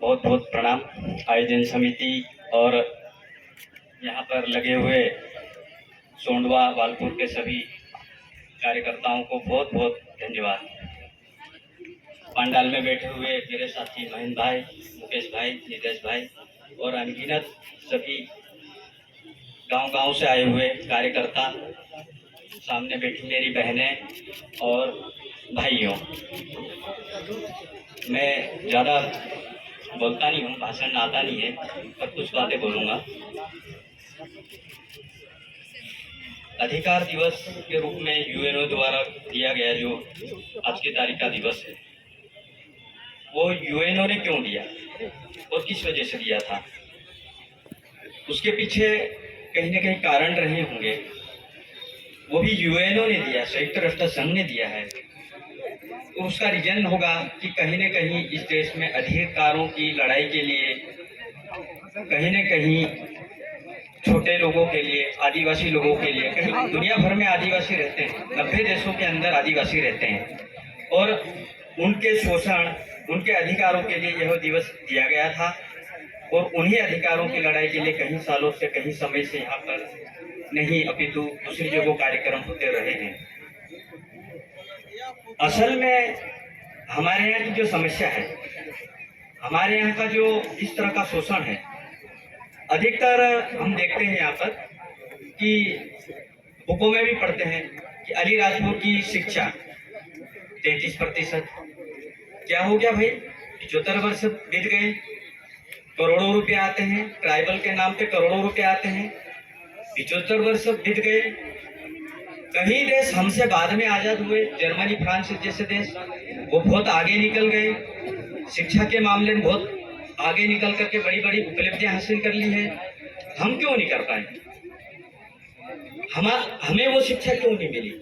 बहुत बहुत प्रणाम। आयोजन समिति और यहाँ पर लगे हुए सोंडवा वालपुर के सभी कार्यकर्ताओं को बहुत बहुत धन्यवाद। पंडाल में बैठे हुए मेरे साथी महेंद्र भाई, मुकेश भाई, नितेश भाई और अनगिनत सभी गांव-गांव से आए हुए कार्यकर्ता, सामने बैठी मेरी बहनें और भाइयों। मैं ज़्यादा बोलता नहीं हूँ, भाषण आता नहीं है, पर कुछ बातें बोलूँगा। अधिकार दिवस के रूप में यूएनओ द्वारा दिया गया जो आज की तारीख का दिवस है, वो यूएनओ ने क्यों दिया और किस वजह से दिया था, उसके पीछे कहीं ना कहीं कारण रहे होंगे। वो भी यूएनओ ने दिया, संयुक्त राष्ट्र संघ ने दिया है। तो उसका रीजन होगा कि कहीं न कहीं इस देश में अधिकारों की लड़ाई के लिए, कहीं न कहीं छोटे लोगों के लिए, आदिवासी लोगों के लिए, कहीं दुनिया भर में आदिवासी रहते हैं, 90 देशों के अंदर आदिवासी रहते हैं, और उनके शोषण, उनके अधिकारों के लिए यह दिवस दिया गया था। और उन्हीं अधिकारों की लड़ाई के लिए कई सालों से, कई समय से यहाँ पर नहीं अपितु दूसरी जगहों कार्यक्रम होते रहे हैं। असल में हमारे यहाँ की जो समस्या है, हमारे यहाँ का जो इस तरह का शोषण है, अधिकतर हम देखते हैं यहाँ पर कि बुकों में भी पढ़ते हैं कि अलीराजपुर की शिक्षा 33%। क्या हो गया भाई, 75 वर्ष बीत गए, करोड़ों रुपए आते हैं, ट्राइबल के नाम पे करोड़ों रुपए आते हैं, 75 वर्ष बीत गए। कई देश हमसे बाद में आजाद हुए, जर्मनी, फ्रांस जैसे देश, वो बहुत आगे निकल गए, शिक्षा के मामले में बहुत आगे निकल करके बड़ी बड़ी उपलब्धियां हासिल कर ली है। हम क्यों नहीं कर पाए? हमें वो शिक्षा क्यों नहीं मिली?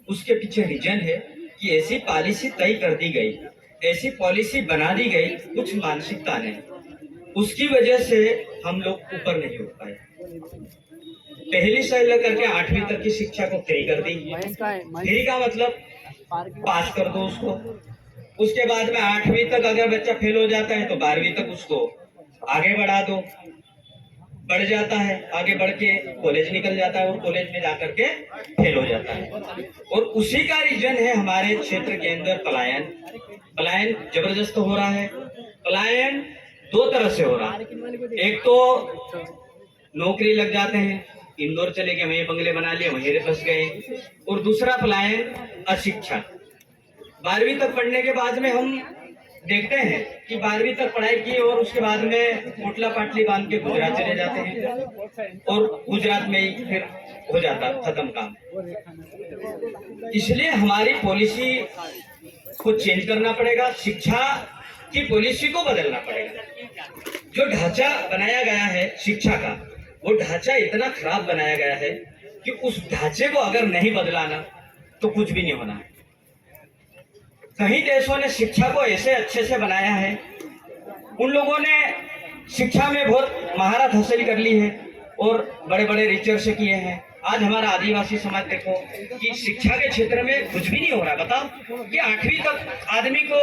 उसके पीछे रीजन है कि ऐसी पॉलिसी तय कर दी गई, ऐसी पॉलिसी बना दी गई कुछ मानसिकता ने, उसकी वजह से हम लोग ऊपर नहीं हो पाए। पहली से लेकर के 8वीं तक की शिक्षा को फ्री कर दी। फ्री का मतलब पास कर दो उसको, उसके बाद में 8वीं तक अगर बच्चा फेल हो जाता है तो 12वीं तक उसको आगे बढ़ा दो, बढ़ जाता है, आगे बढ़ के कॉलेज निकल जाता है और कॉलेज में जाकर के फेल हो जाता है। और उसी का रीजन है हमारे क्षेत्र के अंदर पलायन। पलायन जबरदस्त हो रहा है। पलायन दो तरह से हो रहा है, एक तो नौकरी लग जाते हैं, इंदौर चले गए, वहीं बंगले बना लिए, वहीं फंस गए, और दूसरा पलायन अशिक्षा। 12वीं तक पढ़ने के बाद में हम देखते हैं कि 12वीं तक पढ़ाई की और उसके बाद में पोटला पाटली बांध के गुजरात चले जाते हैं और गुजरात में ही फिर हो जाता खत्म काम। इसलिए हमारी पॉलिसी को चेंज करना पड़ेगा, शिक्षा की पॉलिसी को बदलना पड़ेगा। जो ढांचा बनाया गया है शिक्षा का, वो ढांचा इतना खराब बनाया गया है कि उस ढांचे को अगर नहीं बदलाना तो कुछ भी नहीं होना है। कई देशों ने शिक्षा को ऐसे अच्छे से बनाया है, उन लोगों ने शिक्षा में बहुत महारत हासिल कर ली है और बड़े बड़े रिसर्च किए हैं। आज हमारा आदिवासी समाज देखो कि शिक्षा के क्षेत्र में कुछ भी नहीं हो रहा। बताओ कि 8वीं तक आदमी को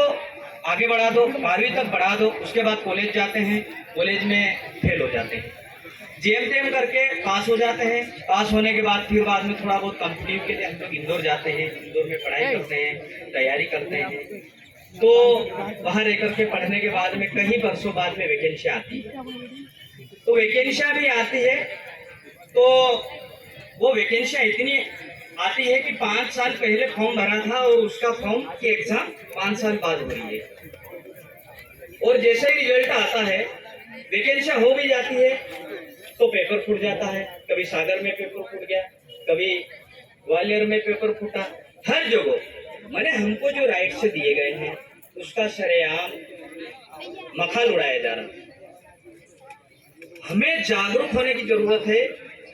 आगे बढ़ा दो, 12वीं तक बढ़ा दो, उसके बाद कॉलेज जाते हैं, कॉलेज में फेल हो जाते हैं, जेम तेम करके पास हो जाते हैं। पास होने के बाद फिर बाद में थोड़ा बहुत कॉम्पिटिटिव के लिए हम लोग इंदौर जाते हैं, इंदौर में पढ़ाई करते हैं, तैयारी करते हैं। तो वहाँ रह करके पढ़ने के बाद में कई वर्षों बाद में वैकेंसी आती है। तो वैकेंसियाँ भी आती है, तो वो वैकेंसियाँ इतनी आती है कि 5 साल पहले फॉर्म भरा था और उसका फॉर्म की एग्जाम 5 साल बाद हो रही है। और जैसे ही रिजल्ट आता है, वैकेंसियाँ हो भी जाती है तो पेपर फूट जाता है। कभी सागर में पेपर फूट गया, कभी ग्वालियर में पेपर फूटा, हर जगह मैंने हमको जो राइट से दिए गए हैं उसका सरेआम मखान उड़ाया जा रहा है। हमें जागरूक होने की जरूरत है,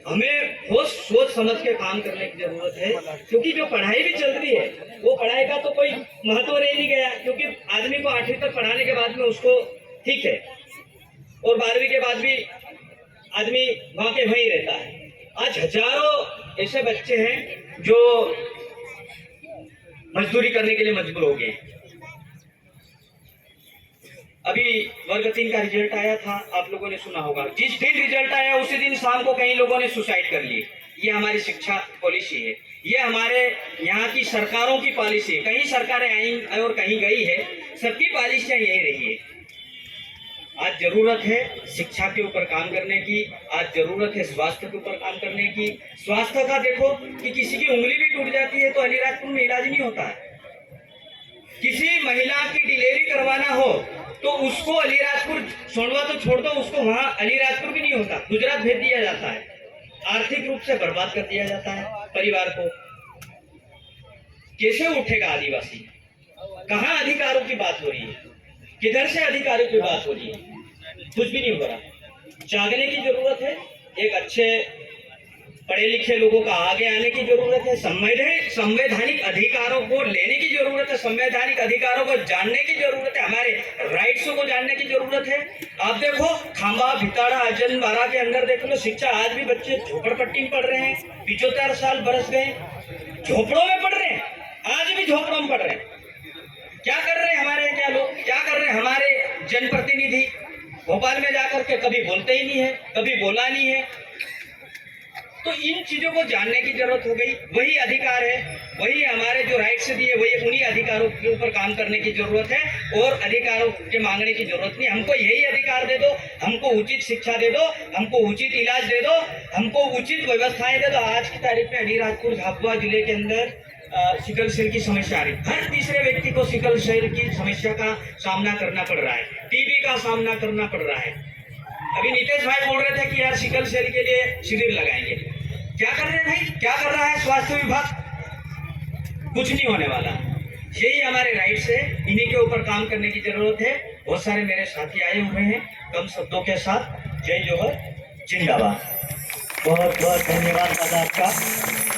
हमें बहुत सोच समझ के काम करने की जरूरत है, क्योंकि जो पढ़ाई भी चल रही है वो पढ़ाई का तो कोई महत्व रह नहीं गया, क्योंकि आदमी को 8वीं तक पढ़ाने के बाद में उसको ठीक है, और 12वीं के बाद भी आदमी वहां के वहीं रहता है। आज हजारों ऐसे बच्चे हैं जो मजदूरी करने के लिए मजबूर हो गए। अभी वर्ग 3 का रिजल्ट आया था, आप लोगों ने सुना होगा। जिस दिन रिजल्ट आया उसी दिन शाम को कई लोगों ने सुसाइड कर ली। ये हमारी शिक्षा पॉलिसी है, ये हमारे यहाँ की सरकारों की पॉलिसी है। कहीं सरकारें आई और कहीं गई है, सबकी पॉलिसियाँ यही रही है। आज जरूरत है शिक्षा के ऊपर काम करने की, आज जरूरत है स्वास्थ्य के ऊपर काम करने की। स्वास्थ्य का देखो कि किसी की उंगली भी टूट जाती है तो अलीराजपुर में इलाज नहीं होता है। किसी महिला की डिलीवरी करवाना हो तो उसको अलीराजपुर सोनवा तो छोड़ दो, उसको वहां अलीराजपुर भी नहीं होता, गुजरात भेज दिया जाता है। आर्थिक रूप से बर्बाद कर दिया जाता है परिवार को। कैसे उठेगा आदिवासी? कहाँ अधिकारों की बात हो रही है? किधर से अधिकारों की बात हो रही है? कुछ भी नहीं हो रहा। जागने की जरूरत है, एक अच्छे पढ़े लिखे लोगों का आगे आने की जरूरत है, संवैधानिक अधिकारों को लेने की जरूरत है, संवैधानिक अधिकारों को जानने की जरूरत है, हमारे राइट्सों को जानने की जरूरत है। आप देखो खांबा, भिताड़ा, अजन बारा के अंदर देख लो शिक्षा, आज भी बच्चे झोपड़पट्टी में पढ़ रहे हैं। 75 साल बरस गए, झोपड़ों में पढ़ रहे हैं, आज भी झोपड़ों में पढ़ रहे हैं। क्या कर रहे हैं हमारे क्या लोग, क्या कर रहे हैं हमारे जनप्रतिनिधि? भोपाल में जाकर के कभी बोलते ही नहीं है, कभी बोला नहीं है। तो इन चीजों को जानने की जरूरत हो गई। वही अधिकार है, वही हमारे जो राइट्स दिए, वही उन्हीं अधिकारों के ऊपर काम करने की जरूरत है और अधिकारों के मांगने की जरूरत नहीं। हमको यही अधिकार दे दो, हमको उचित शिक्षा दे दो, हमको उचित इलाज दे दो, हमको उचित व्यवस्थाएं दे दो। आज की तारीख में अलीराजपुर झाबुआ जिले के अंदर सिकल सेल की समस्या आ रही है। हर तीसरे व्यक्ति को सिकल सेल की समस्या का सामना करना पड़ रहा है, टीबी का सामना करना पड़ रहा है। अभी नीतीश भाई बोल रहे थे कि यार सिकल सेल के लिए शिविर लगाएंगे। क्या कर रहे हैं भाई, क्या कर रहा है स्वास्थ्य विभाग? कुछ नहीं होने वाला। यही हमारे राइट्स है, इन्हीं के ऊपर काम करने की जरूरत है। बहुत सारे मेरे साथी आए हुए हैं कम शब्दों के साथ। जय जोहर, जिंदाबाद। बहुत बहुत धन्यवाद दादा आपका।